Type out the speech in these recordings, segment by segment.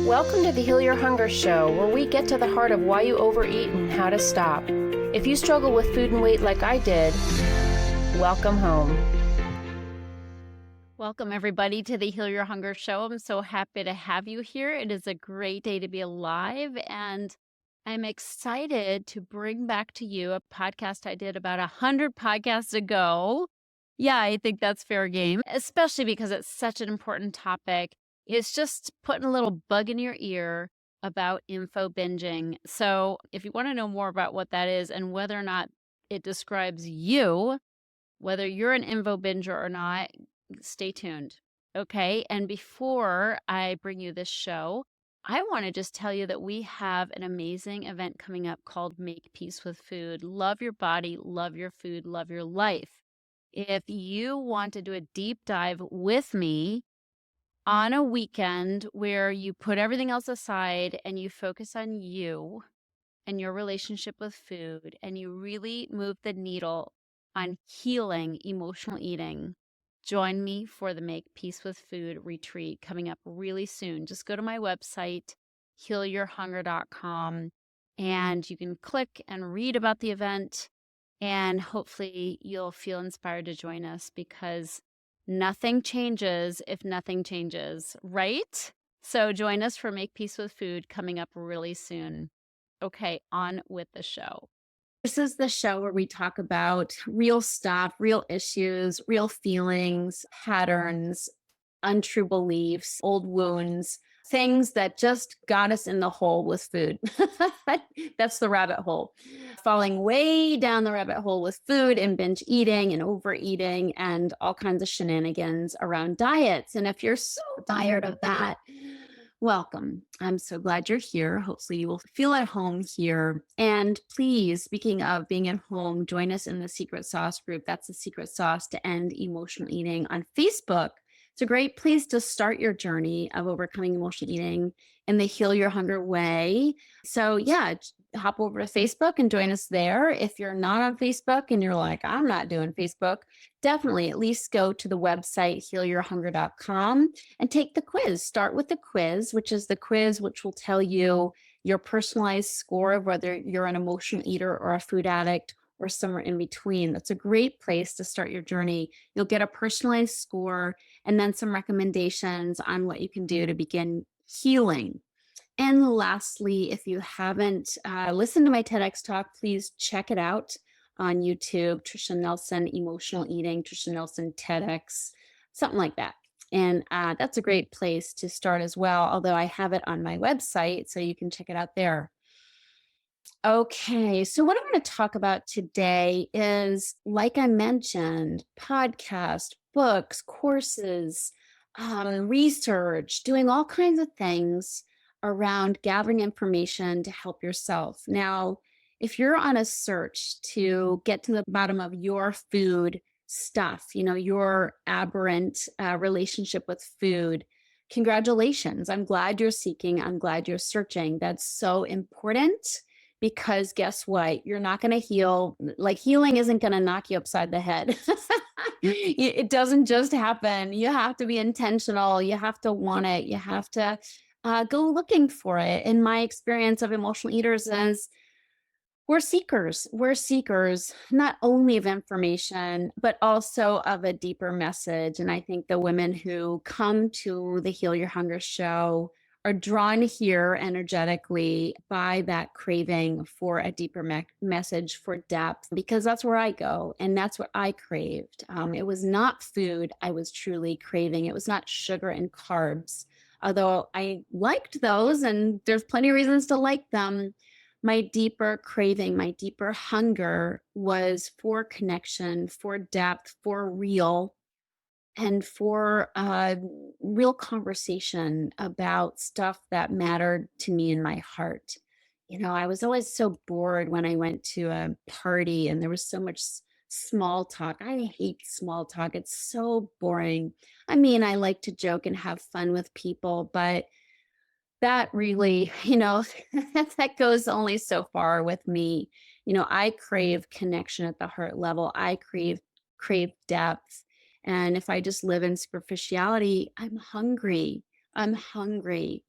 Welcome to the Heal Your Hunger Show, where we get to the heart of why you overeat and how to stop. If you struggle with food and weight like I did, welcome home. Welcome, everybody, to the Heal Your Hunger Show. I'm so happy to have you here. It is a great day to be alive, and I'm excited to bring back to you a podcast I did about 100 podcasts ago. Yeah, I think that's fair game, especially because it's such an important topic. It's just putting a little bug in your ear about info binging. So if you want to know more about what that is and whether or not it describes you, whether you're an info binger or not, stay tuned. Okay. And before I bring you this show, I want to just tell you that we have an amazing event coming up called Make Peace with Food. Love your body, love your food, love your life. If you want to do a deep dive with me on a weekend where you put everything else aside and you focus on you and your relationship with food, and you really move the needle on healing emotional eating, join me for the Make Peace with Food retreat coming up really soon. Just go to my website, healyourhunger.com, and you can click and read about the event, and hopefully you'll feel inspired to join us, because nothing changes if nothing changes, right? So join us for Make Peace with Food coming up really soon. Okay, on with the show. This is the show where we talk about real stuff, real issues, real feelings, patterns, untrue beliefs, old wounds, things that just got us in the hole with food. That's the rabbit hole. Falling way down the rabbit hole with food and binge eating and overeating and all kinds of shenanigans around diets. And if you're so tired of that, welcome. I'm so glad you're here. Hopefully you will feel at home here. And please, speaking of being at home, join us in the Secret Sauce group. That's the Secret Sauce to End Emotional Eating on Facebook. It's a great place to start your journey of overcoming emotional eating in the Heal Your Hunger way. So yeah, hop over to Facebook and join us there. If you're not on Facebook and you're like, I'm not doing Facebook, definitely at least go to the website, healyourhunger.com, and take the quiz. Start with the quiz, which is the quiz which will tell you your personalized score of whether you're an emotional eater or a food addict or somewhere in between. That's a great place to start your journey. You'll get a personalized score and then some recommendations on what you can do to begin healing. And lastly, if you haven't listened to my TEDx talk, please check it out on YouTube. Tricia Nelson, Emotional Eating, Tricia Nelson, TEDx, something like that. And that's a great place to start as well, although I have it on my website, so you can check it out there. Okay, so what I'm going to talk about today is, like I mentioned, podcast, books, courses, research, doing all kinds of things around gathering information to help yourself. Now, if you're on a search to get to the bottom of your food stuff, your aberrant relationship with food, congratulations. I'm glad you're seeking. I'm glad you're searching. That's so important. Because guess what? You're not going to heal. Like, healing isn't going to knock you upside the head. It doesn't just happen. You have to be intentional. You have to want it. You have to go looking for it. In my experience of emotional eaters is we're seekers. We're seekers not only of information, but also of a deeper message. And I think the women who come to the Heal Your Hunger show are drawn here energetically by that craving for a deeper message, for depth, because that's where I go and that's what I craved. It was not food I was truly craving. It was not sugar and carbs, although I liked those and there's plenty of reasons to like them. My deeper craving, my deeper hunger was for connection, for depth, for real, and for real conversation about stuff that mattered to me in my heart. I was always so bored when I went to a party and there was so much small talk. I hate small talk. It's so boring. I mean, I like to joke and have fun with people, but that really, that goes only so far with me. I crave connection at the heart level. I crave depth. And if I just live in superficiality, I'm hungry. I'm hungry.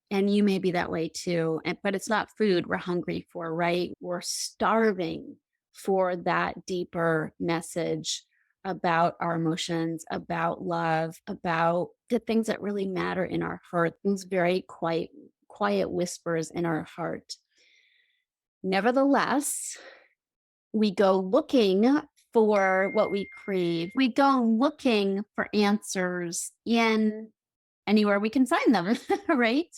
And you may be that way too. But it's not food we're hungry for, right? We're starving for that deeper message about our emotions, about love, about the things that really matter in our heart, those very quiet whispers in our heart. Nevertheless, we go looking for what we crave. We go looking for answers in anywhere we can find them, right?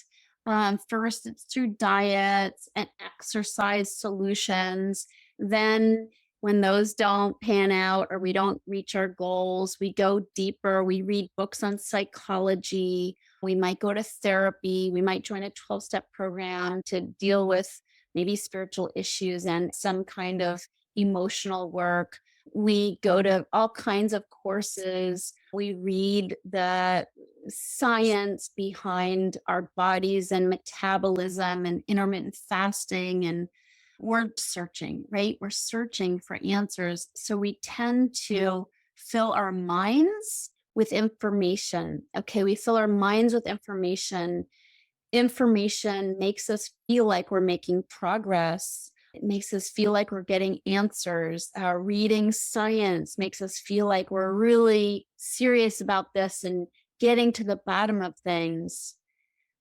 First, it's through diets and exercise solutions. Then, when those don't pan out or we don't reach our goals, we go deeper. We read books on psychology. We might go to therapy. We might join a 12-step program to deal with maybe spiritual issues and some kind of emotional work. We go to all kinds of courses. We read the science behind our bodies and metabolism and intermittent fasting. And we're searching, right? We're searching for answers. So we tend to fill our minds with information. Okay, we fill our minds with information. Information makes us feel like we're making progress. It makes us feel like we're getting answers. Reading science makes us feel like we're really serious about this and getting to the bottom of things.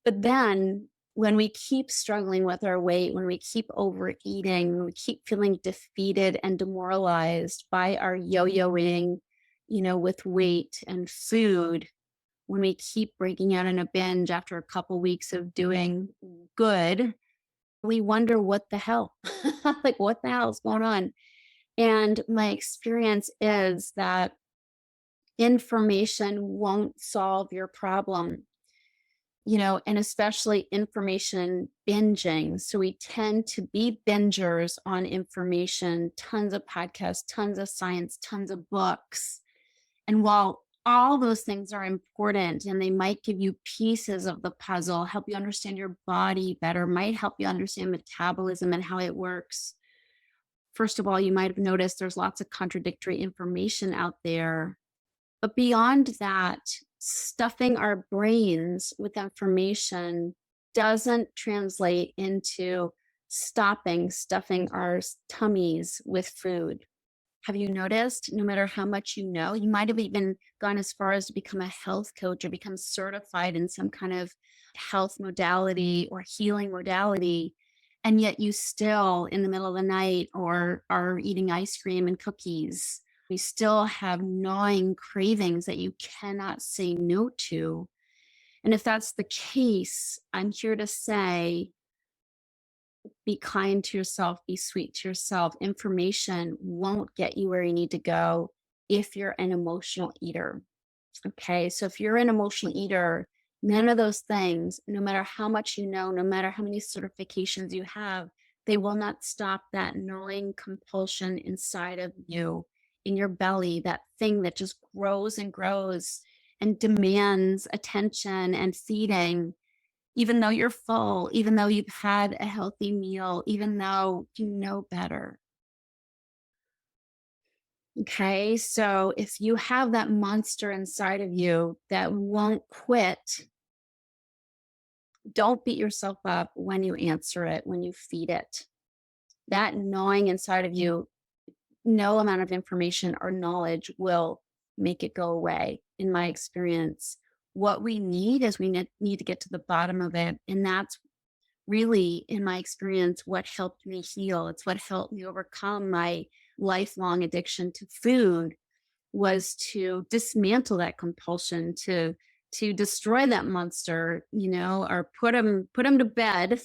But then when we keep struggling with our weight, when we keep overeating, when we keep feeling defeated and demoralized by our yo-yoing, with weight and food, when we keep breaking out in a binge after a couple weeks of doing good, we wonder what the hell, like what the hell is going on? And my experience is that information won't solve your problem, and especially information binging. So we tend to be bingers on information, tons of podcasts, tons of science, tons of books. And while all those things are important and they might give you pieces of the puzzle, help you understand your body better, might help you understand metabolism and how it works. First of all, you might have noticed there's lots of contradictory information out there. But beyond that, stuffing our brains with information doesn't translate into stuffing our tummies with food. Have you noticed, no matter how much you know, you might have even gone as far as to become a health coach or become certified in some kind of health modality or healing modality, and yet you still, in the middle of the night, or are eating ice cream and cookies. You still have gnawing cravings that you cannot say no to. And if that's the case, I'm here to say, be kind to yourself, be sweet to yourself. Information won't get you where you need to go if you're an emotional eater. Okay, so if you're an emotional eater, none of those things, no matter how much you know, no matter how many certifications you have, they will not stop that gnawing compulsion inside of you, in your belly, that thing that just grows and grows and demands attention and feeding. Even though you're full, even though you've had a healthy meal, even though you know better. Okay, so if you have that monster inside of you that won't quit, don't beat yourself up when you answer it, when you feed it. That gnawing inside of you, no amount of information or knowledge will make it go away, in my experience. What we need is we need to get to the bottom of it. And that's really, in my experience, what helped me heal. It's what helped me overcome my lifelong addiction to food, was to dismantle that compulsion, to destroy that monster, or put him to bed.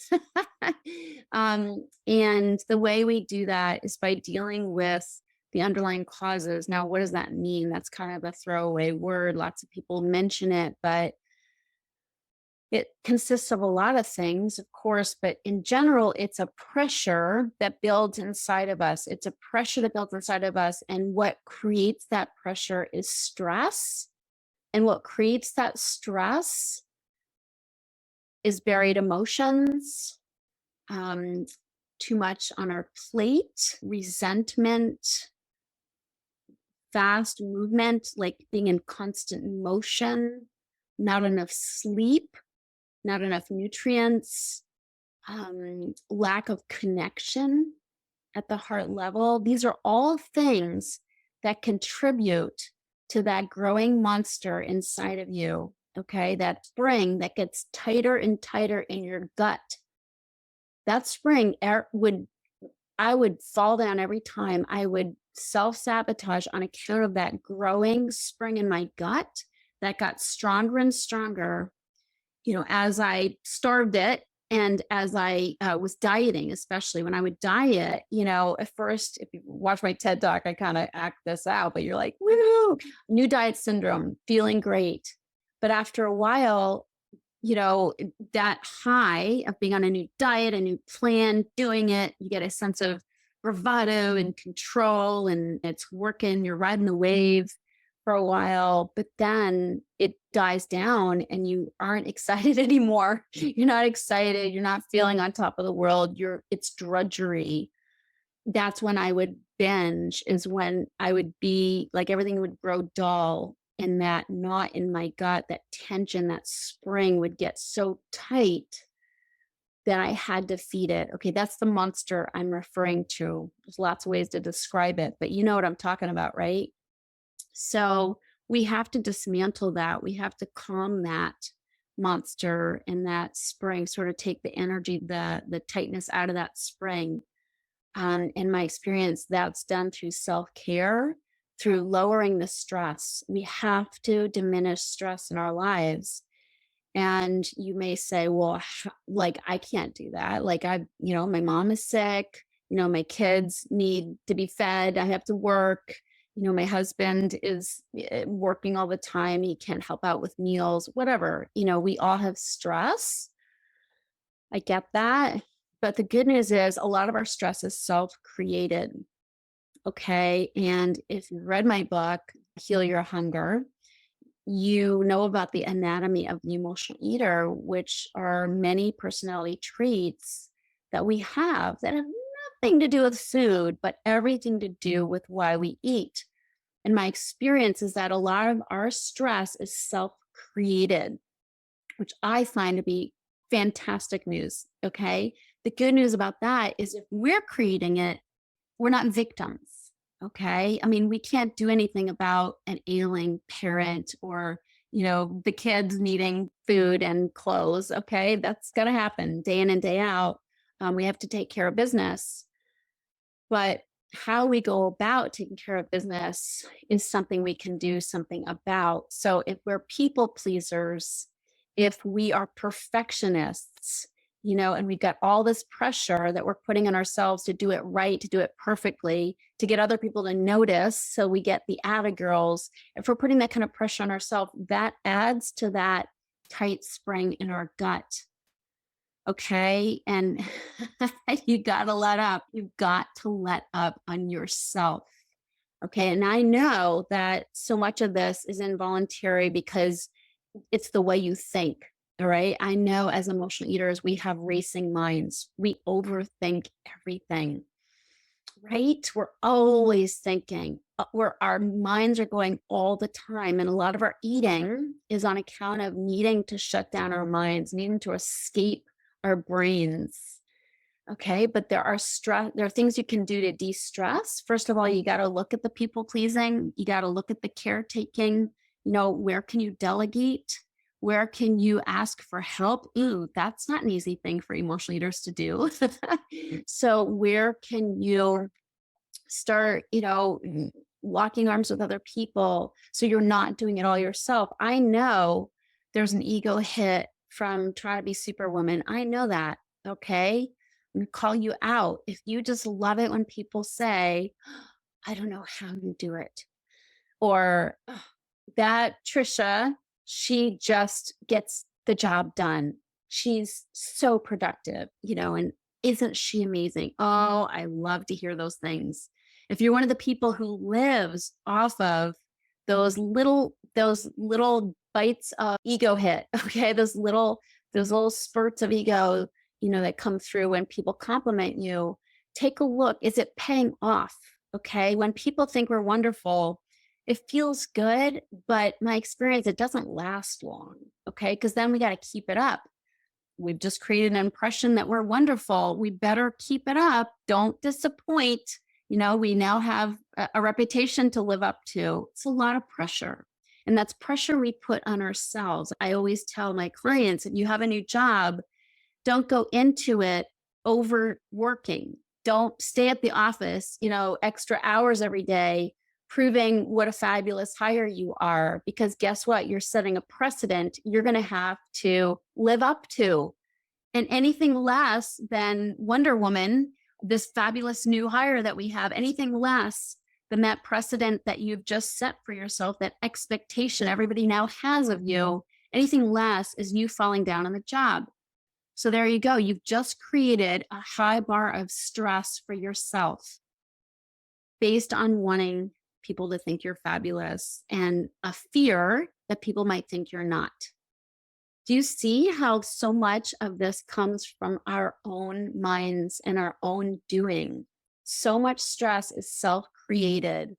And the way we do that is by dealing with the underlying causes. Now, what does that mean? That's kind of a throwaway word. Lots of people mention it, but it consists of a lot of things, of course, but in general, it's a pressure that builds inside of us. It's a pressure that builds inside of us. And what creates that pressure is stress. And what creates that stress is buried emotions, too much on our plate, resentment, fast movement, like being in constant motion, not enough sleep. not enough nutrients, lack of connection at the heart level. These are all things that contribute to that growing monster inside of you. Okay. That spring that gets tighter and tighter in your gut. That spring I would fall down every time. I would self-sabotage on account of that growing spring in my gut that got stronger and stronger, as I starved it. And as I was dieting, especially when I would diet, at first, if you watch my TED Talk, I kind of act this out, but you're like, woo, new diet syndrome, feeling great. But after a while, that high of being on a new diet, a new plan, doing it, you get a sense of bravado and control, and it's working, you're riding the wave for a while, but then it dies down and you aren't excited anymore. You're not excited. You're not feeling on top of the world. It's drudgery. That's when I would binge, is when I would be like, everything would grow dull, and that knot in my gut, that tension, that spring would get so tight that I had to feed it. Okay, that's the monster I'm referring to. There's lots of ways to describe it, but you know what I'm talking about, right? So we have to dismantle that. We have to calm that monster and that spring, sort of take the energy, the tightness out of that spring. In my experience, that's done through self-care, through lowering the stress. We have to diminish stress in our lives. And you may say, well, like, I can't do that. Like, my mom is sick, my kids need to be fed. I have to work. My husband is working all the time. He can't help out with meals, whatever. We all have stress. I get that. But the good news is a lot of our stress is self-created. Okay. And if you read my book, Heal Your Hunger, you know about the anatomy of the emotional eater, which are many personality traits that we have that have nothing to do with food, but everything to do with why we eat. And my experience is that a lot of our stress is self-created, which I find to be fantastic news. Okay. The good news about that is if we're creating it, we're not victims. Okay. I mean, we can't do anything about an ailing parent or, the kids needing food and clothes. Okay. That's going to happen day in and day out. We have to take care of business. But how we go about taking care of business is something we can do something about. So if we're people pleasers, if we are perfectionists, and we've got all this pressure that we're putting on ourselves to do it right, to do it perfectly, to get other people to notice. So we get the atta girls. If we're putting that kind of pressure on ourselves, that adds to that tight spring in our gut. Okay. And you got to let up. You've got to let up on yourself. Okay. And I know that so much of this is involuntary because it's the way you think. All right. I know as emotional eaters, we have racing minds. We overthink everything, right? We're always thinking, where our minds are going all the time. And a lot of our eating is on account of needing to shut down our minds, needing to escape our brains. Okay. But there are things you can do to de-stress. First of all, you got to look at the people pleasing. You got to look at the caretaking. Where can you delegate? Where can you ask for help? Ooh, that's not an easy thing for emotional eaters to do. So where can you start, locking arms with other people so you're not doing it all yourself? I know there's an ego hit from trying to be superwoman. I know that. Okay. I'm going to call you out. If you just love it when people say, I don't know how you do it. Or that Tricia, she just gets the job done. She's so productive, and isn't she amazing? Oh, I love to hear those things. If you're one of the people who lives off of those little bites of ego hit, okay, those little spurts of ego, that come through when people compliment you, take a look. Is it paying off? Okay. When people think we're wonderful, it feels good, but my experience, it doesn't last long. Okay. Because then we got to keep it up. We've just created an impression that we're wonderful. We better keep it up. Don't disappoint. We now have a reputation to live up to. It's a lot of pressure. And that's pressure we put on ourselves. I always tell my clients, if you have a new job, don't go into it overworking. Don't stay at the office, extra hours every day, proving what a fabulous hire you are. Because guess what? You're setting a precedent you're going to have to live up to. And anything less than Wonder Woman, this fabulous new hire that we have, anything less than that precedent that you've just set for yourself, that expectation everybody now has of you, anything less is you falling down on the job. So there you go. You've just created a high bar of stress for yourself based on wanting people to think you're fabulous and a fear that people might think you're not. Do you see how so much of this comes from our own minds and our own doing? So much stress is self-created.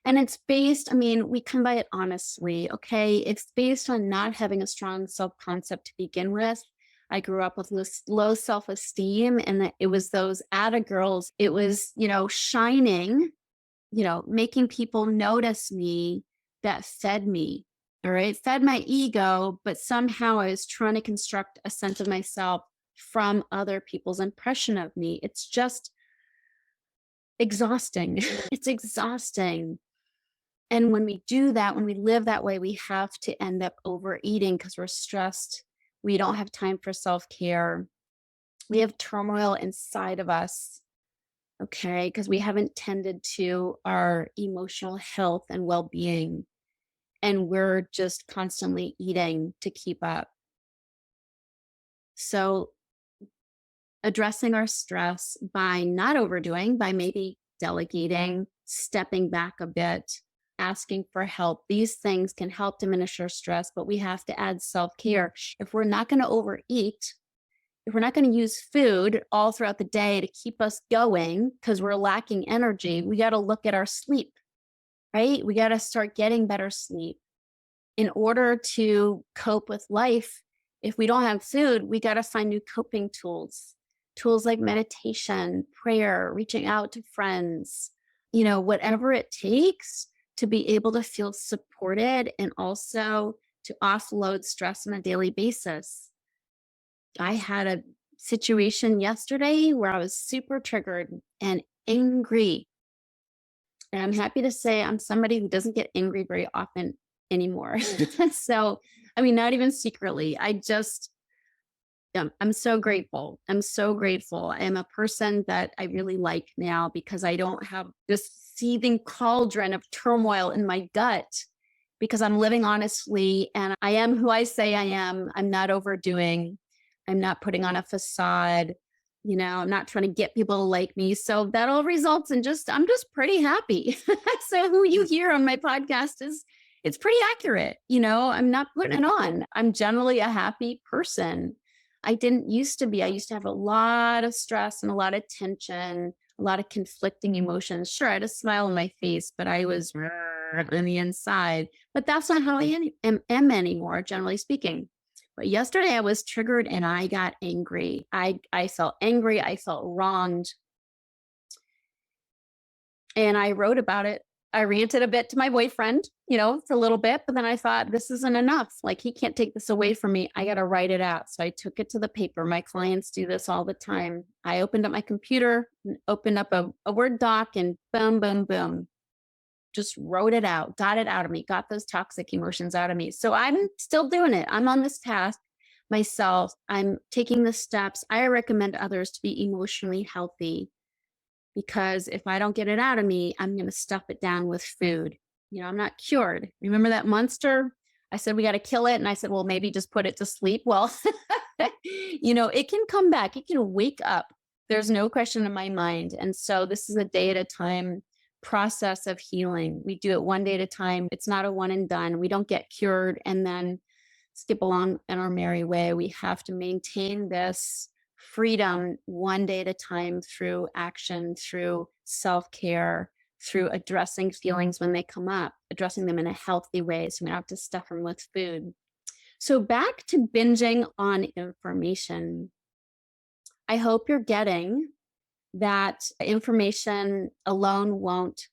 And it's based, we come by it honestly, okay? It's based on not having a strong self-concept to begin with. I grew up with low self-esteem, and it was those atta girls. It was, shining, making people notice me that fed me. All right. Fed my ego, but somehow I was trying to construct a sense of myself from other people's impression of me. It's just exhausting. It's exhausting. And when we do that, when we live that way, we have to end up overeating because we're stressed. We don't have time for self-care. We have turmoil inside of us, okay, because we haven't tended to our emotional health and well-being. And we're just constantly eating to keep up. So addressing our stress by not overdoing, by maybe delegating, stepping back a bit, asking for help. These things can help diminish our stress, but we have to add self-care. If we're not going to overeat, if we're not going to use food all throughout the day to keep us going because we're lacking energy, we got to look at our sleep, right? We got to start getting better sleep. In order to cope with life, if we don't have food, we got to find new coping tools like meditation, prayer, reaching out to friends, whatever it takes to be able to feel supported and also to offload stress on a daily basis. I had a situation yesterday where I was super triggered and angry. And I'm happy to say I'm somebody who doesn't get angry very often anymore. So, not even secretly. I'm so grateful. I'm so grateful. I am a person that I really like now because I don't have this seething cauldron of turmoil in my gut because I'm living honestly and I am who I say I am. I'm not overdoing. I'm not putting on a facade. I'm not trying to get people to like me. So that all results in I'm just pretty happy. So who you hear on my podcast it's pretty accurate. I'm not putting it on. I'm generally a happy person. I didn't used to be. I used to have a lot of stress and a lot of tension, a lot of conflicting emotions. Sure, I had a smile on my face, but I was on the inside. But that's not how I am anymore, generally speaking. But yesterday I was triggered and I got angry. I felt angry. I felt wronged. And I wrote about it. I ranted a bit to my boyfriend, for a little bit, but then I thought this isn't enough. Like he can't take this away from me. I got to write it out. So I took it to the paper. My clients do this all the time. I opened up my computer, and opened up a Word doc and boom, boom, boom. Just wrote it out, got it out of me, got those toxic emotions out of me. So I'm still doing it. I'm on this path myself. I'm taking the steps. I recommend others to be emotionally healthy. Because if I don't get it out of me, I'm going to stuff it down with food. I'm not cured. Remember that monster? I said, we got to kill it. And I said, well, maybe just put it to sleep. Well, it can come back. It can wake up. There's no question in my mind. And so this is a day at a time process of healing. We do it one day at a time. It's not a one and done. We don't get cured and then skip along in our merry way. We have to maintain this freedom one day at a time through action, through self-care, through addressing feelings when they come up, addressing them in a healthy way so we don't have to stuff them with food. So back to binging on information. I hope you're getting that information alone won't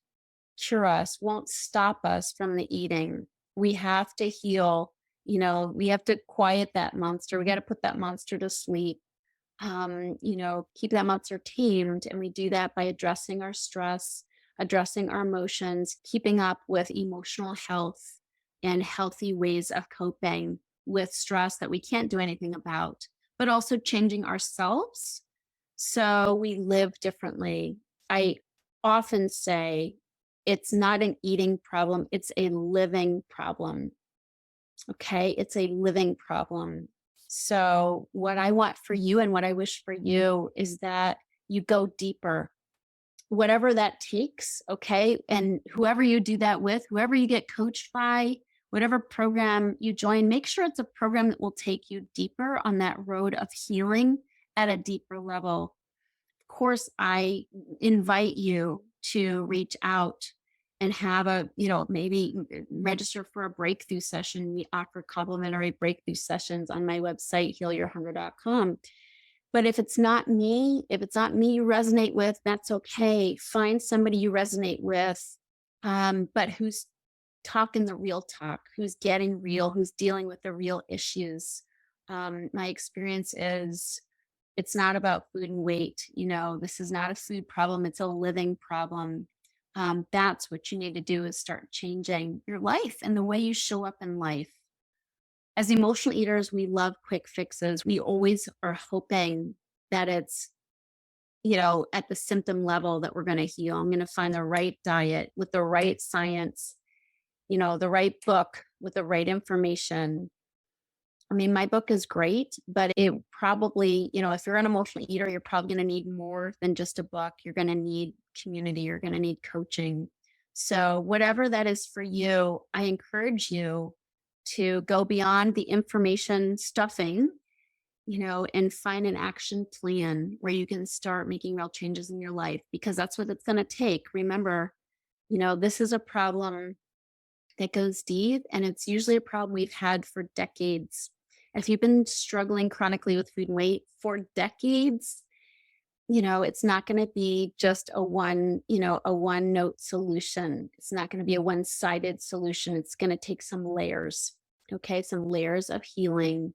cure us, won't stop us from the eating. We have to heal, we have to quiet that monster. We got to put that monster to sleep, keep that monster tamed. And we do that by addressing our stress, addressing our emotions, keeping up with emotional health and healthy ways of coping with stress that we can't do anything about, but also changing ourselves so we live differently. I often say it's not an eating problem, it's a living problem. Okay, it's a living problem. So, what I want for you and what I wish for you is that you go deeper, whatever that takes. Okay. And whoever you do that with, whoever you get coached by, whatever program you join, make sure it's a program that will take you deeper on that road of healing at a deeper level. Of course, I invite you to reach out and have maybe register for a breakthrough session. We offer complimentary breakthrough sessions on my website, healyourhunger.com. But if it's not me you resonate with, that's okay. Find somebody you resonate with, but who's talking the real talk, who's getting real, who's dealing with the real issues. My experience is it's not about food and weight. This is not a food problem. It's a living problem. That's what you need to do, is start changing your life and the way you show up in life. As emotional eaters, we love quick fixes. We always are hoping that it's, at the symptom level that we're going to heal. I'm going to find the right diet with the right science, the right book with the right information. I mean, my book is great, but it probably, if you're an emotional eater, you're probably going to need more than just a book. You're going to need community. You're going to need coaching. So whatever that is for you, I encourage you to go beyond the information stuffing, and find an action plan where you can start making real changes in your life, because that's what it's going to take. Remember, this is a problem that goes deep, and it's usually a problem we've had for decades. If you've been struggling chronically with food and weight for decades, it's not going to be just a one note solution. It's not going to be a one-sided solution. It's going to take some layers, some layers of healing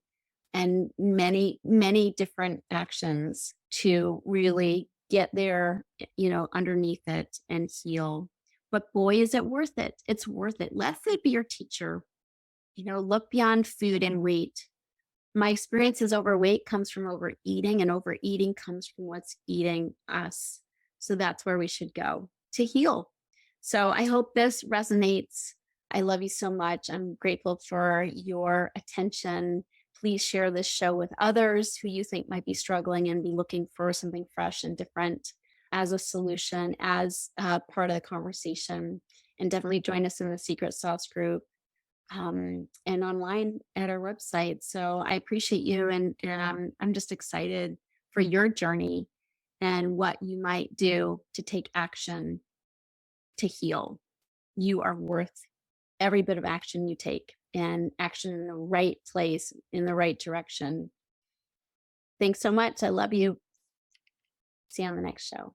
and many, many different actions to really get there, underneath it and heal. But boy, is it worth it. It's worth it. Let food be your teacher. Look beyond food and weight. My experience is overweight comes from overeating, and overeating comes from what's eating us. So that's where we should go to heal. So I hope this resonates. I love you so much. I'm grateful for your attention. Please share this show with others who you think might be struggling and be looking for something fresh and different as a solution, as part of the conversation. And definitely join us in the Secret Sauce group and online at our website. So I appreciate you, and I'm just excited for your journey and what you might do to take action to heal. You are worth every bit of action you take, and action in the right place, in the right direction. Thanks so much. I love you. See you on the next show.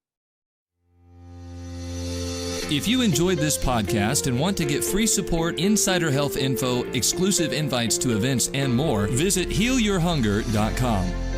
If you enjoyed this podcast and want to get free support, insider health info, exclusive invites to events, and more, visit healyourhunger.com.